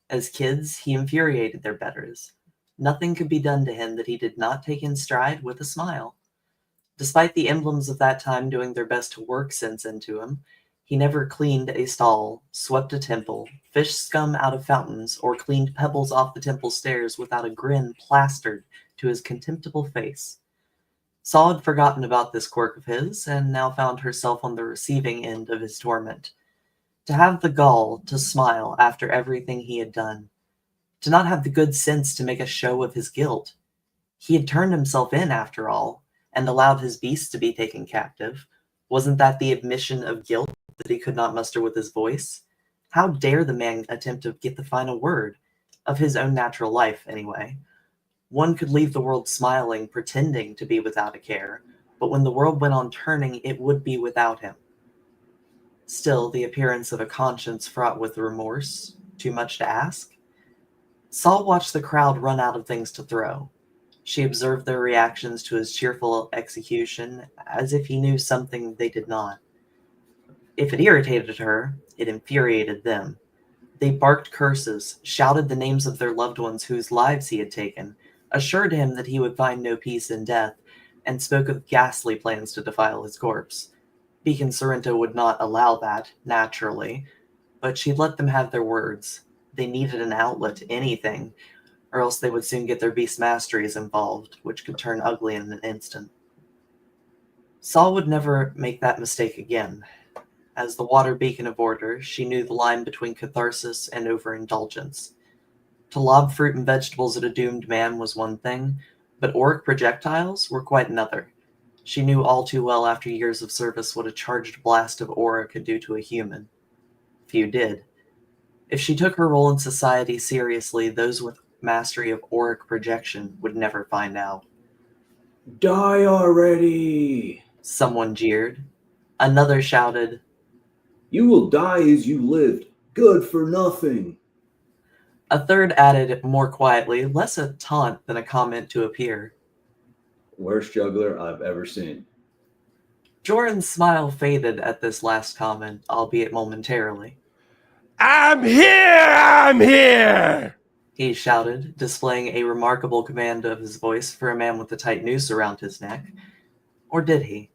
As kids, he infuriated their betters. Nothing could be done to him that he did not take in stride with a smile. Despite the emblems of that time doing their best to work sense into him, he never cleaned a stall, swept a temple, fished scum out of fountains, or cleaned pebbles off the temple stairs without a grin plastered to his contemptible face. Saw had forgotten about this quirk of his, and now found herself on the receiving end of his torment. To have the gall to smile after everything he had done. To not have the good sense to make a show of his guilt. He had turned himself in, after all, and allowed his beast to be taken captive. Wasn't that the admission of guilt that he could not muster with his voice? How dare the man attempt to get the final word? Of his own natural life, anyway. One could leave the world smiling, pretending to be without a care, but when the world went on turning, it would be without him. Still, the appearance of a conscience fraught with remorse, too much to ask? Saul watched the crowd run out of things to throw. She observed their reactions to his cheerful execution as if he knew something they did not. If it irritated her, it infuriated them. They barked curses, shouted the names of their loved ones whose lives he had taken, assured him that he would find no peace in death, and spoke of ghastly plans to defile his corpse. Beacon Sorrento would not allow that, naturally, but she'd let them have their words. They needed an outlet, anything, or else they would soon get their beast masteries involved, which could turn ugly in an instant. Saul would never make that mistake again. As the water beacon of order, she knew the line between catharsis and overindulgence. To lob fruit and vegetables at a doomed man was one thing, but auric projectiles were quite another. She knew all too well after years of service what a charged blast of aura could do to a human. Few did. If she took her role in society seriously, those with mastery of auric projection would never find out. Die already! Someone jeered. Another shouted, You will die as you lived. Good for nothing. A third added more quietly, less a taunt than a comment to appear. Worst juggler I've ever seen. Jorunn's smile faded at this last comment, albeit momentarily. I'm here! He shouted, displaying a remarkable command of his voice for a man with a tight noose around his neck. Or did he?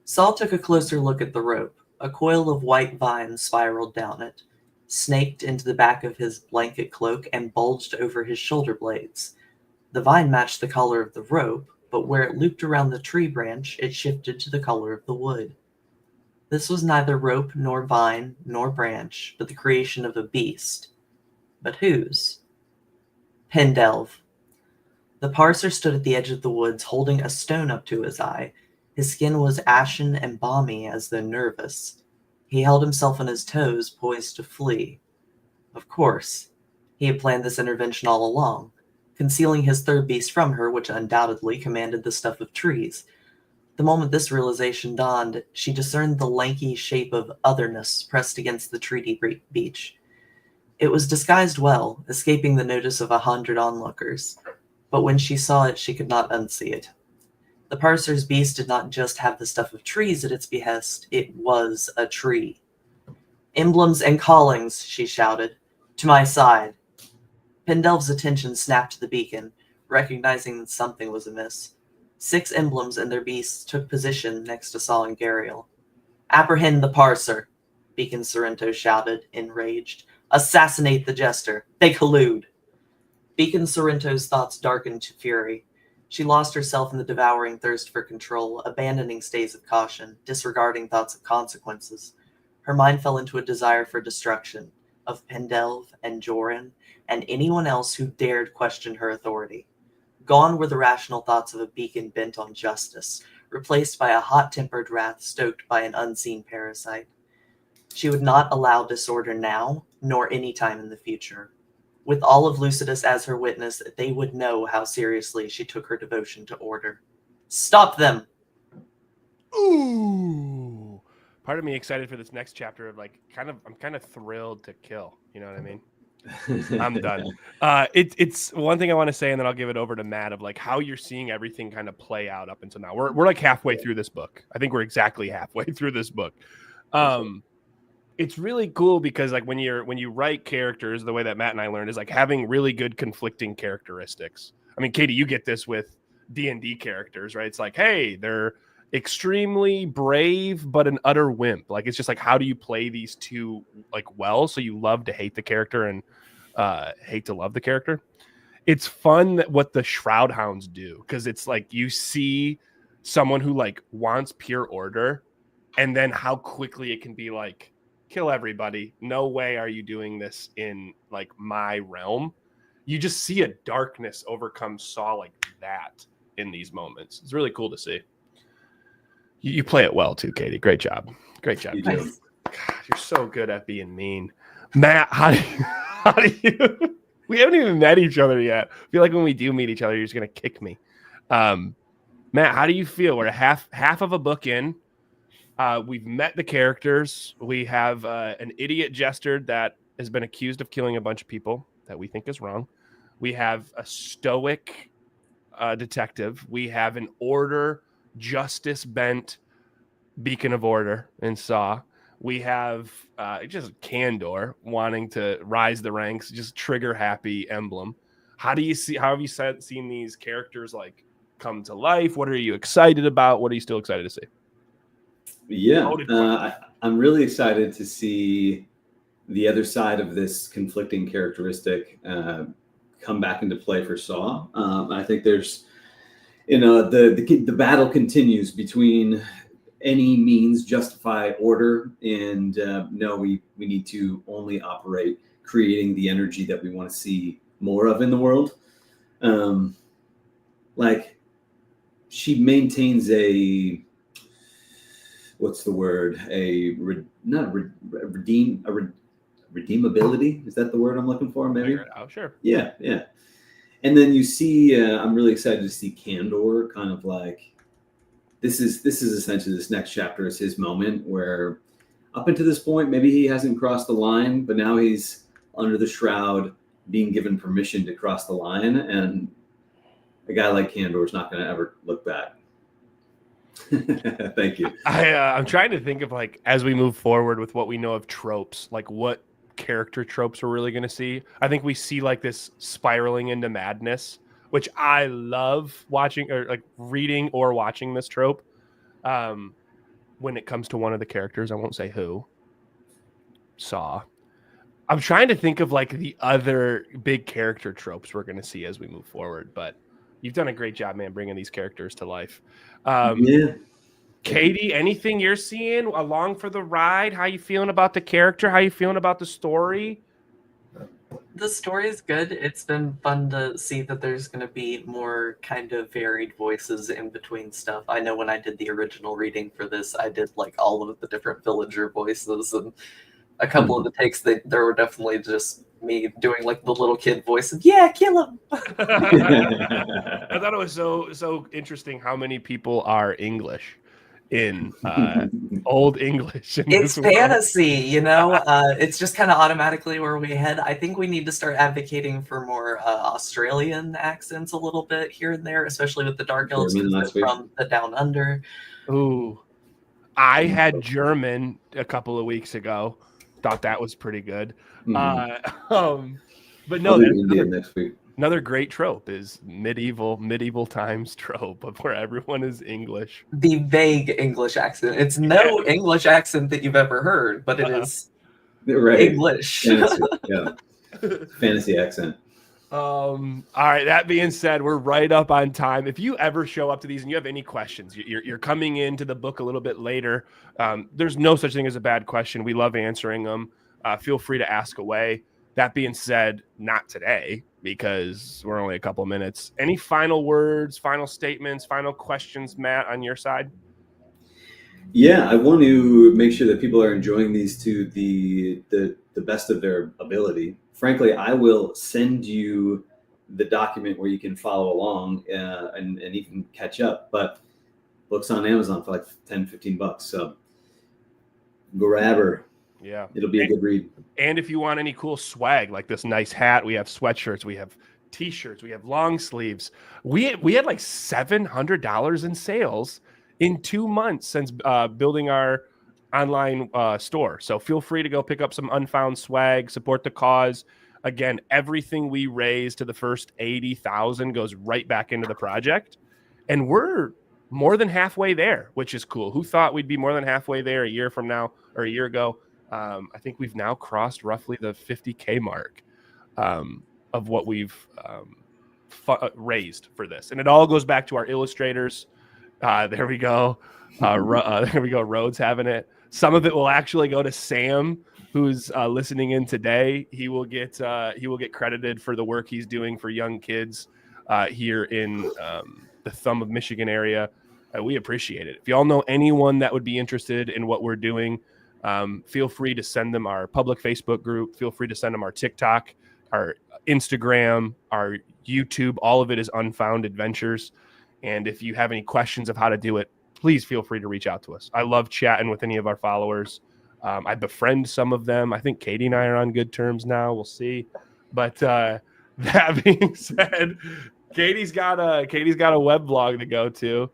Saul took a closer look at the rope. A coil of white vines spiraled down it, snaked into the back of his blanket cloak, and bulged over his shoulder blades. The vine matched the color of the rope, but where it looped around the tree branch, it shifted to the color of the wood. This was neither rope nor vine nor branch, but the creation of a beast. But whose? Pendelve. The parser stood at the edge of the woods, holding a stone up to his eye. His skin was ashen and balmy, as though nervous. He held himself on his toes, poised to flee. Of course, he had planned this intervention all along, concealing his third beast from her, which undoubtedly commanded the stuff of trees. The moment this realization dawned, she discerned the lanky shape of otherness pressed against the treaty beach. It was disguised well, escaping the notice of 100 onlookers, but when she saw it, she could not unsee it. The parser's beast did not just have the stuff of trees at its behest, it was a tree. "Emblems and callings," she shouted. "To my side." Pendelve's attention snapped to the beacon, recognizing that something was amiss. 6 emblems and their beasts took position next to Saul and Gariel. "Apprehend the parser," Beacon Sorrento shouted, enraged. "Assassinate the Jester. They collude." Beacon Sorrento's thoughts darkened to fury. She lost herself in the devouring thirst for control, abandoning stays of caution, disregarding thoughts of consequences. Her mind fell into a desire for destruction, of Pendelve and Jorunn, and anyone else who dared question her authority. Gone were the rational thoughts of a beacon bent on justice, replaced by a hot-tempered wrath stoked by an unseen parasite. She would not allow disorder now, nor any time in the future. With all of Lucidus as her witness, they would know how seriously she took her devotion to order. "Stop them!" Ooh. Part of me excited for this next chapter of like I'm kind of thrilled to kill. You know what I mean? I'm done. It's one thing I want to say, and then I'll give it over to Matt of like how you're seeing everything kind of play out up until now. We're like halfway through this book. I think we're exactly halfway through this book. It's really cool because like when you write characters, the way that Matt and I learned is like having really good conflicting characteristics. I mean, Katie, you get this with D&D characters, right? It's like, hey, they're extremely brave but an utter wimp. Like it's just like, how do you play these two like well so you love to hate the character and hate to love the character? It's fun that what the Shroud Hounds do, because it's like you see someone who like wants pure order, and then how quickly it can be like, kill everybody. No way are you doing this in like my realm. You just see a darkness overcome Saul like that in these moments. It's really cool to see. You play it well too, Katie. Great job. Great job. You do. God, you're so good at being mean. Matt, how do you we haven't even met each other yet. I feel like when we do meet each other, you're just gonna kick me. Matt, how do you feel? We're half of a book in. We've met the characters. We have an idiot Jester that has been accused of killing a bunch of people that we think is wrong. We have a stoic detective. We have an order, justice bent beacon of order in Saw. We have just Candor wanting to rise the ranks, just trigger happy emblem. How have you seen these characters like come to life? What are you excited about? What are you still excited to see? Yeah, I'm really excited to see the other side of this conflicting characteristic come back into play for Saw. I think there's, the battle continues between any means justify order and no, we need to only operate creating the energy that we want to see more of in the world. Like she maintains a, what's the word? Redeemability. Is that the word I'm looking for? Maybe. Oh, sure. Yeah. And then you see, I'm really excited to see Candor kind of like, this is essentially this next chapter is his moment where up until this point, maybe he hasn't crossed the line, but now he's under the shroud being given permission to cross the line. And a guy like Candor is not going to ever look back. Thank you. I'm trying to think of like, as we move forward with what we know of tropes, like what character tropes we're really going to see. I think we see like this spiraling into madness, which I love watching or like reading or watching this trope. When it comes to one of the characters, I won't say who. Saw. I'm trying to think of like the other big character tropes we're going to see as we move forward, but you've done a great job, man, bringing these characters to life. Yeah. Katie, anything you're seeing along for the ride? How you feeling about the character? How you feeling about the story? the story is good. It's been fun to see that there's going to be more kind of varied voices in between stuff. I know when I did the original reading for this, I did like all of the different villager voices, and a couple of the takes that there were definitely just me doing like the little kid voice of, yeah, kill him. I thought it was so interesting how many people are English in Old English. It's fantasy, you know. It's just kind of automatically where we head. I think we need to start advocating for more Australian accents a little bit here and there, especially with the Dark Elves from the Down Under. Ooh, I had German a couple of weeks ago. Thought that was pretty good. But no, India next week. Another great trope is medieval times trope of where everyone is English. The vague English accent. It's no English accent that you've ever heard, but it is English. Fantasy accent. All right. That being said, we're right up on time. If you ever show up to these and you have any questions, you're coming into the book a little bit later. There's no such thing as a bad question. We love answering them. Feel free to ask away. That being said, not today because we're only a couple of minutes. Any final words, final statements, final questions, Matt, on your side? Yeah, I want to make sure that people are enjoying these to the best of their ability. Frankly, I will send you the document where you can follow along and you can catch up. But books on Amazon for like $10-15. So grab her. Yeah, it'll be a good read. And if you want any cool swag, like this nice hat, we have sweatshirts, we have T-shirts, we have long sleeves. We had like $700 in sales in 2 months since building our online store. So feel free to go pick up some Unfound swag, support the cause. Again, everything we raise to the first 80,000 goes right back into the project, and we're more than halfway there, which is cool. Who thought we'd be more than halfway there a year from now or a year ago? I think we've now crossed roughly the 50K mark of what we've raised for this. And it all goes back to our illustrators. There we go. There we go. Rhodes having it. Some of it will actually go to Sam, who's listening in today. He will get credited for the work he's doing for young kids here in the Thumb of Michigan area. We appreciate it. If y'all know anyone that would be interested in what we're doing, feel free to send them our public Facebook group. Feel free to send them our TikTok, our Instagram, our YouTube. All of it is Unfound Adventures. And if you have any questions of how to do it, please feel free to reach out to us. I love chatting with any of our followers. I befriend some of them. I think Katie and I are on good terms now. We'll see. But that being said, Katie's got a web blog to go to.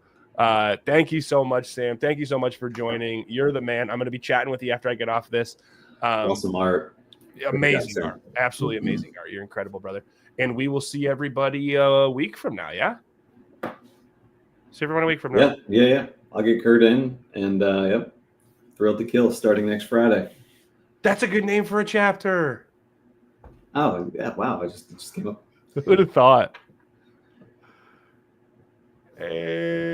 Thank you so much, Sam. Thank you so much for joining. You're the man. I'm going to be chatting with you after I get off this. Awesome art. Amazing art. Absolutely amazing art. You're incredible, brother. And we will see everybody a week from now, yeah? See everyone a week from now. Yeah. I'll get Kurt in, and yep. Thrilled to Kill starting next Friday. That's a good name for a chapter. Oh, yeah. Wow. It just came up. Who would have thought? Hey.